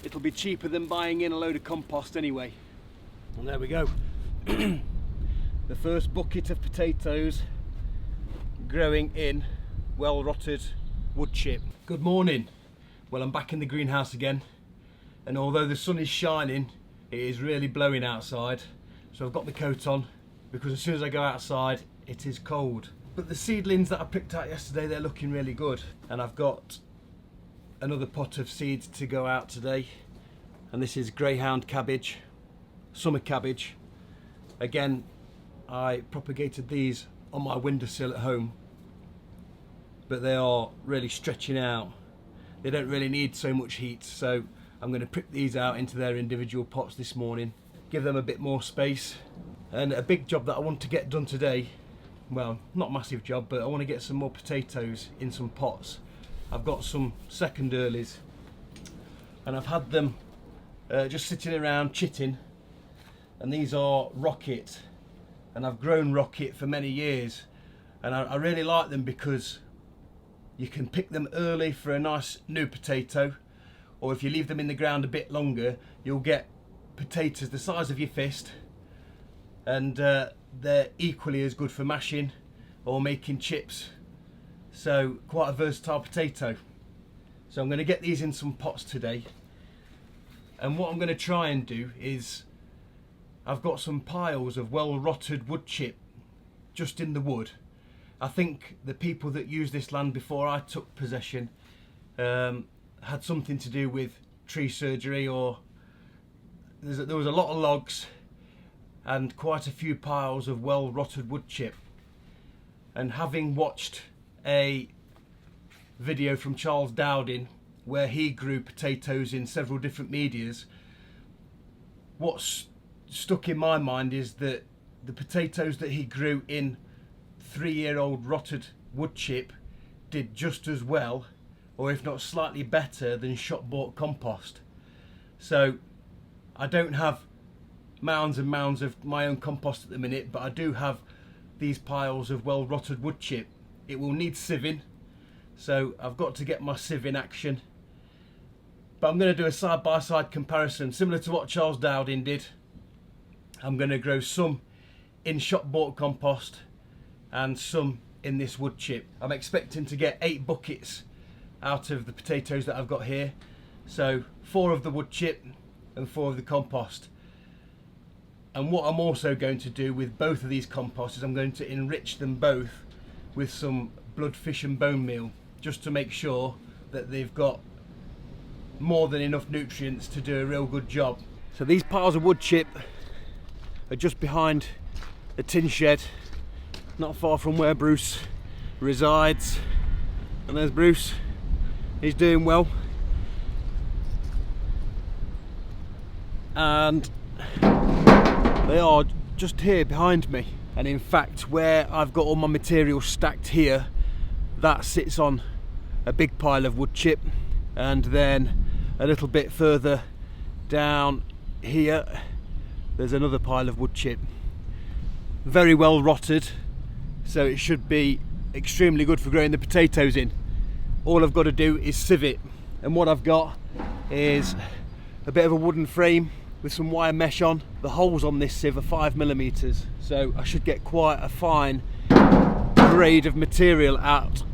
it'll be cheaper than buying in a load of compost anyway. And there we go. The first bucket of potatoes growing in well rotted wood chip. Good morning. Well, I'm back in the greenhouse again, and although the sun is shining, it is really blowing outside, so I've got the coat on because as soon as I go outside it is cold. But the seedlings that I picked out yesterday, they're looking really good, and I've got another pot of seeds to go out today, and this is greyhound cabbage, summer cabbage. Again, I propagated these on my windowsill at home, but they are really stretching out. They don't really need so much heat, so I'm going to prick these out into their individual pots this morning, give them a bit more space. And a big job that I want to get done today, well, not a massive job, but I want to get some more potatoes in some pots. I've got some second earlies, and I've had them just sitting around chitting, and these are rocket, and I've grown rocket for many years, and I really like them because you can pick them early for a nice new potato, or if you leave them in the ground a bit longer, you'll get potatoes the size of your fist, and they're equally as good for mashing or making chips. So quite a versatile potato. So I'm going to get these in some pots today, and what I'm going to try and do is, I've got some piles of well rotted wood chip just in the wood. I think the people that used this land before I took possession had something to do with tree surgery, or there was a lot of logs and quite a few piles of well rotted wood chip. And having watched a video from Charles Dowding where he grew potatoes in several different medias, what's stuck in my mind is that the potatoes that he grew in 3-year-old rotted wood chip did just as well, or if not slightly better, than shop bought compost. So I don't have mounds and mounds of my own compost at the minute, but I do have these piles of well rotted wood chip. It will need sieving, so I've got to get my sieve in action. But I'm going to do a side-by-side comparison similar to what Charles Dowding did. I'm going to grow some in shop bought compost and some in this wood chip. I'm expecting to get 8 buckets out of the potatoes that I've got here. So 4 of the wood chip and 4 of the compost. And what I'm also going to do with both of these composts is I'm going to enrich them both with some blood, fish and bone meal, just to make sure that they've got more than enough nutrients to do a real good job. So these piles of wood chip are just behind the tin shed, not far from where Bruce resides. And there's Bruce, he's doing well. And they are just here behind me. And in fact, where I've got all my material stacked here, that sits on a big pile of wood chip, and then a little bit further down here there's another pile of wood chip. Very well rotted, so it should be extremely good for growing the potatoes in. All I've got to do is sieve it, and what I've got is a bit of a wooden frame with some wire mesh on. The holes on this sieve are 5mm, so I should get quite a fine grade of material out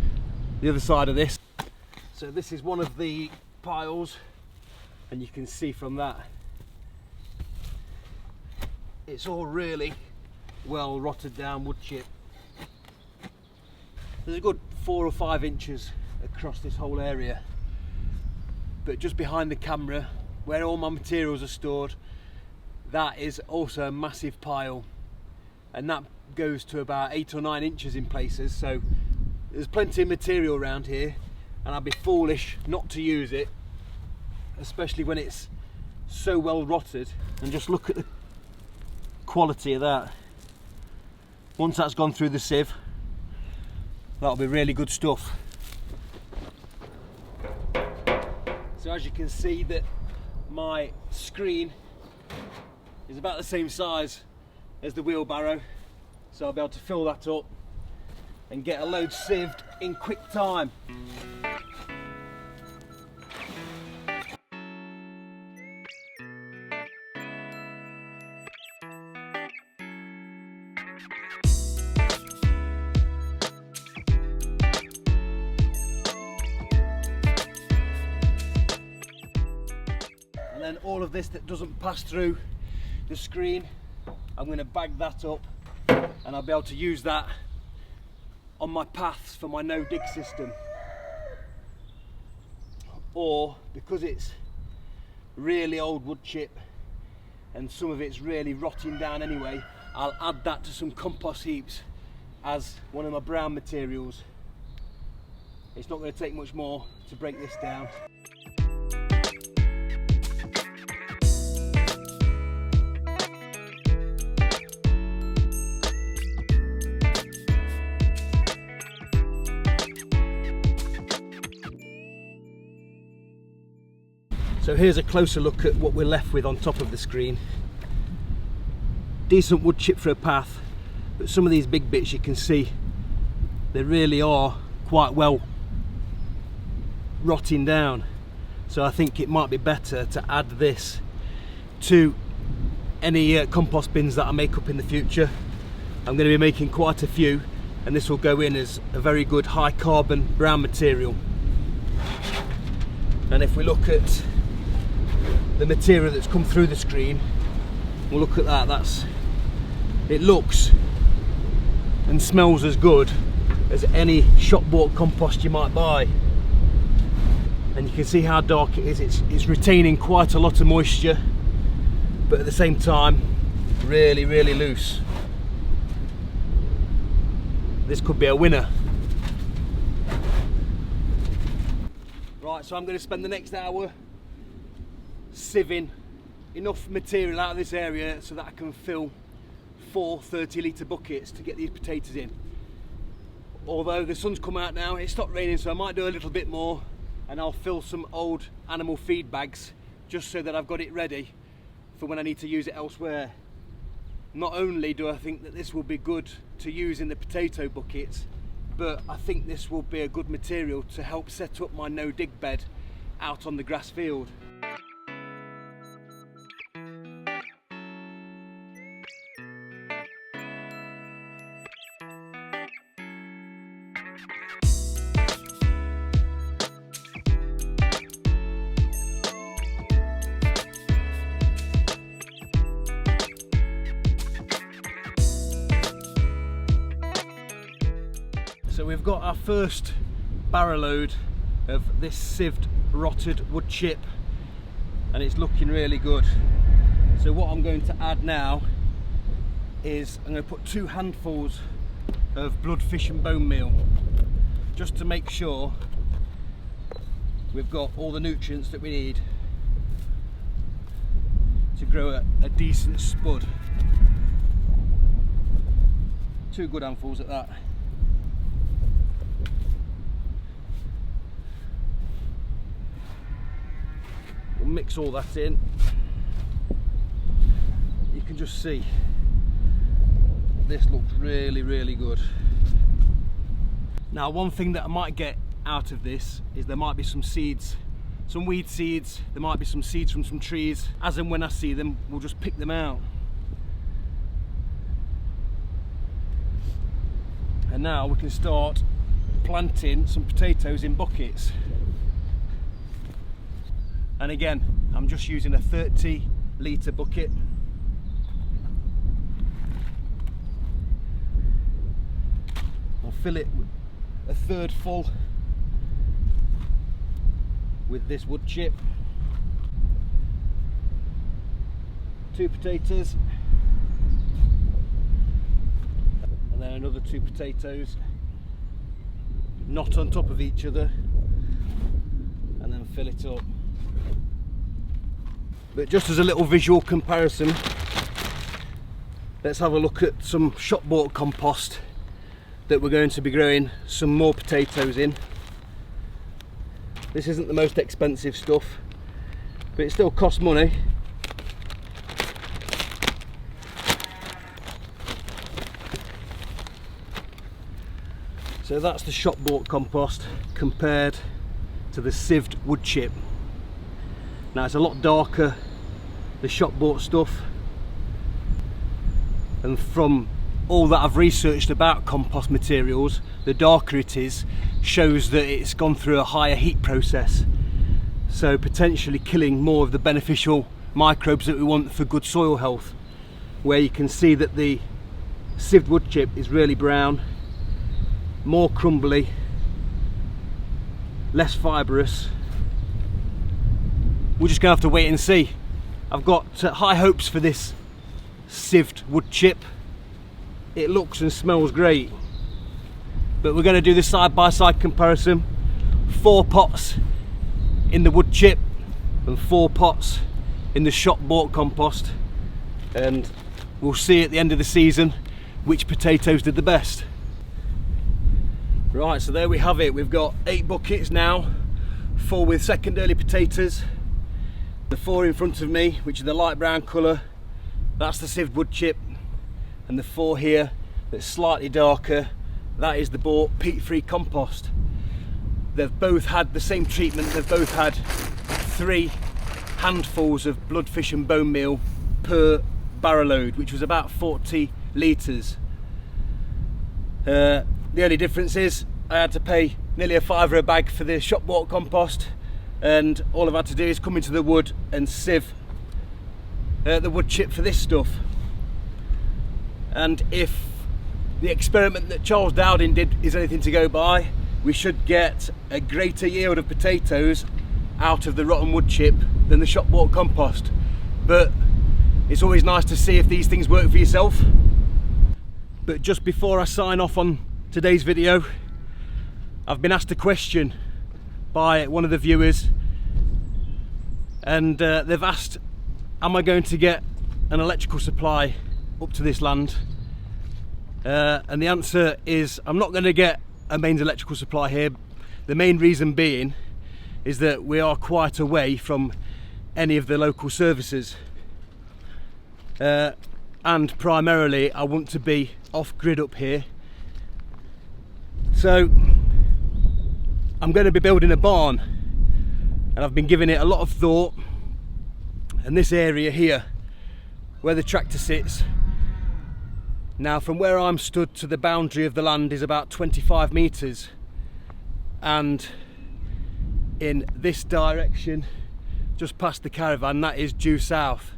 the other side of this. So this is one of the piles, and you can see from that it's all really well rotted down wood chip. There's a good 4 or 5 inches across this whole area, but just behind the camera where all my materials are stored, that is also a massive pile, and that goes to about 8 or 9 inches in places. So there's plenty of material around here, and I'd be foolish not to use it, especially when it's so well rotted. And just look at the quality of that. Once that's gone through the sieve, that'll be really good stuff. So as you can see, that my screen is about the same size as the wheelbarrow, so I'll be able to fill that up and get a load sieved in quick time. then all of this that doesn't pass through the screen, I'm going to bag that up, and I'll be able to use that on my paths for my no dig system. Or because it's really old wood chip and some of it's really rotting down anyway, I'll add that to some compost heaps as one of my brown materials. It's not going to take much more to break this down. So here's a closer look at what we're left with on top of the screen. Decent wood chip for a path, but some of these big bits you can see they really are quite well rotting down. So I think it might be better to add this to any compost bins that I make up in the future. I'm going to be making quite a few, and this will go in as a very good high carbon brown material. And if we look at the material that's come through the screen, we'll look at that. It looks and smells as good as any shop bought compost you might buy, and you can see how dark it is. It's retaining quite a lot of moisture, but at the same time really loose. This could be a winner. Right, so I'm going to spend the next hour sieving enough material out of this area so that I can fill 4 30-litre buckets to get these potatoes in. Although the sun's come out now, it's stopped raining, so I might do a little bit more, and I'll fill some old animal feed bags just so that I've got it ready for when I need to use it elsewhere. Not only do I think that this will be good to use in the potato buckets, but I think this will be a good material to help set up my no dig bed out on the grass field. So we've got our first barrow load of this sieved rotted wood chip, and it's looking really good. So what I'm going to add now is I'm going to put 2 handfuls of blood, fish and bone meal, just to make sure we've got all the nutrients that we need to grow a decent spud. 2 good handfuls at that. We'll mix all that in. You can just see this looks really good. Now, one thing that I might get out of this is there might be some seeds, some weed seeds, there might be some seeds from some trees. As and when I see them, we'll just pick them out. And now we can start planting some potatoes in buckets. And again, I'm just using a 30-litre bucket. I'll fill it 1/3 full with this wood chip. 2 potatoes, and then another 2 potatoes, not on top of each other, and then fill it up. But just as a little visual comparison, let's have a look at some shop bought compost that we're going to be growing some more potatoes in. This isn't the most expensive stuff, but it still costs money. So that's the shop bought compost compared to the sieved wood chip. Now it's a lot darker, the shop bought stuff, and from all that I've researched about compost materials, the darker it is shows that it's gone through a higher heat process. so potentially killing more of the beneficial microbes that we want for good soil health. Where you can see that the sieved wood chip is really brown, more crumbly, less fibrous. We're just gonna have to wait and see. I've got high hopes for this sieved wood chip. It looks and smells great, but we're going to do the side-by-side comparison. 4 pots in the wood chip and 4 pots in the shop bought compost, and we'll see at the end of the season which potatoes did the best. Right, so there we have it. We've got 8 buckets now full with second early potatoes. The 4 in front of me, which are the light brown colour, that's the sieved wood chip, and the 4 here that's slightly darker, that is the bought peat-free compost. They've both had the same treatment. They've both had 3 handfuls of bloodfish and bone meal per barrow load, which was about 40 litres. The only difference is I had to pay nearly a £5 a bag for the shop bought compost, and all I've had to do is come into the wood and sieve the wood chip for this stuff. And if the experiment that Charles Dowding did is anything to go by, we should get a greater yield of potatoes out of the rotten wood chip than the shop bought compost. But it's always nice to see if these things work for yourself. But just before I sign off on today's video, I've been asked a question by one of the viewers, and they've asked, am I going to get an electrical supply up to this land? And the answer is, I'm not going to get a mains electrical supply here. The main reason being is that we are quite away from any of the local services, and primarily I want to be off grid up here. So I'm going to be building a barn, and I've been giving it a lot of thought. And this area here where the tractor sits, now from where I'm stood to the boundary of the land is about 25 metres, and in this direction just past the caravan, that is due south.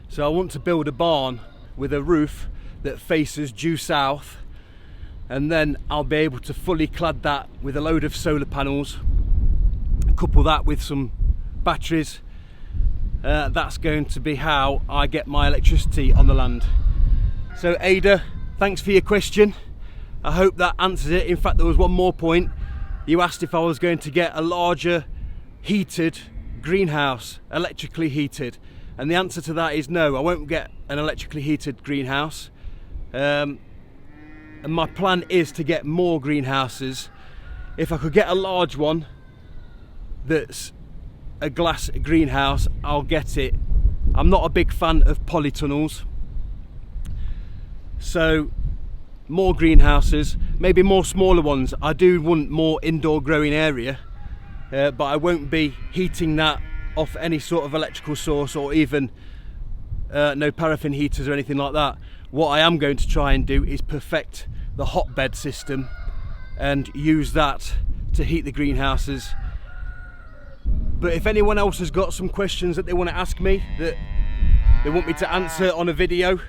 So I want to build a barn with a roof that faces due south, and then I'll be able to fully clad that with a load of solar panels, couple that with some batteries. That's going to be how I get my electricity on the land. So Ada, thanks for your question. I hope that answers it. In fact, there was one more point. You asked if I was going to get a larger heated greenhouse, electrically heated, and the answer to that is no, I won't get an electrically heated greenhouse. And my plan is to get more greenhouses. If I could get a large one that's a glass greenhouse, I'll get it. I'm not a big fan of polytunnels, so more greenhouses, maybe more smaller ones. I do want more indoor growing area, but I won't be heating that off any sort of electrical source, or even no paraffin heaters or anything like that. What I am going to try and do is perfect the hotbed system and use that to heat the greenhouses. But if anyone else has got some questions that they want to ask me, that they want me to answer on a video,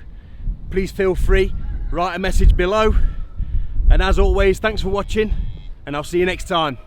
please feel free, write a message below. And as always, thanks for watching, and I'll see you next time.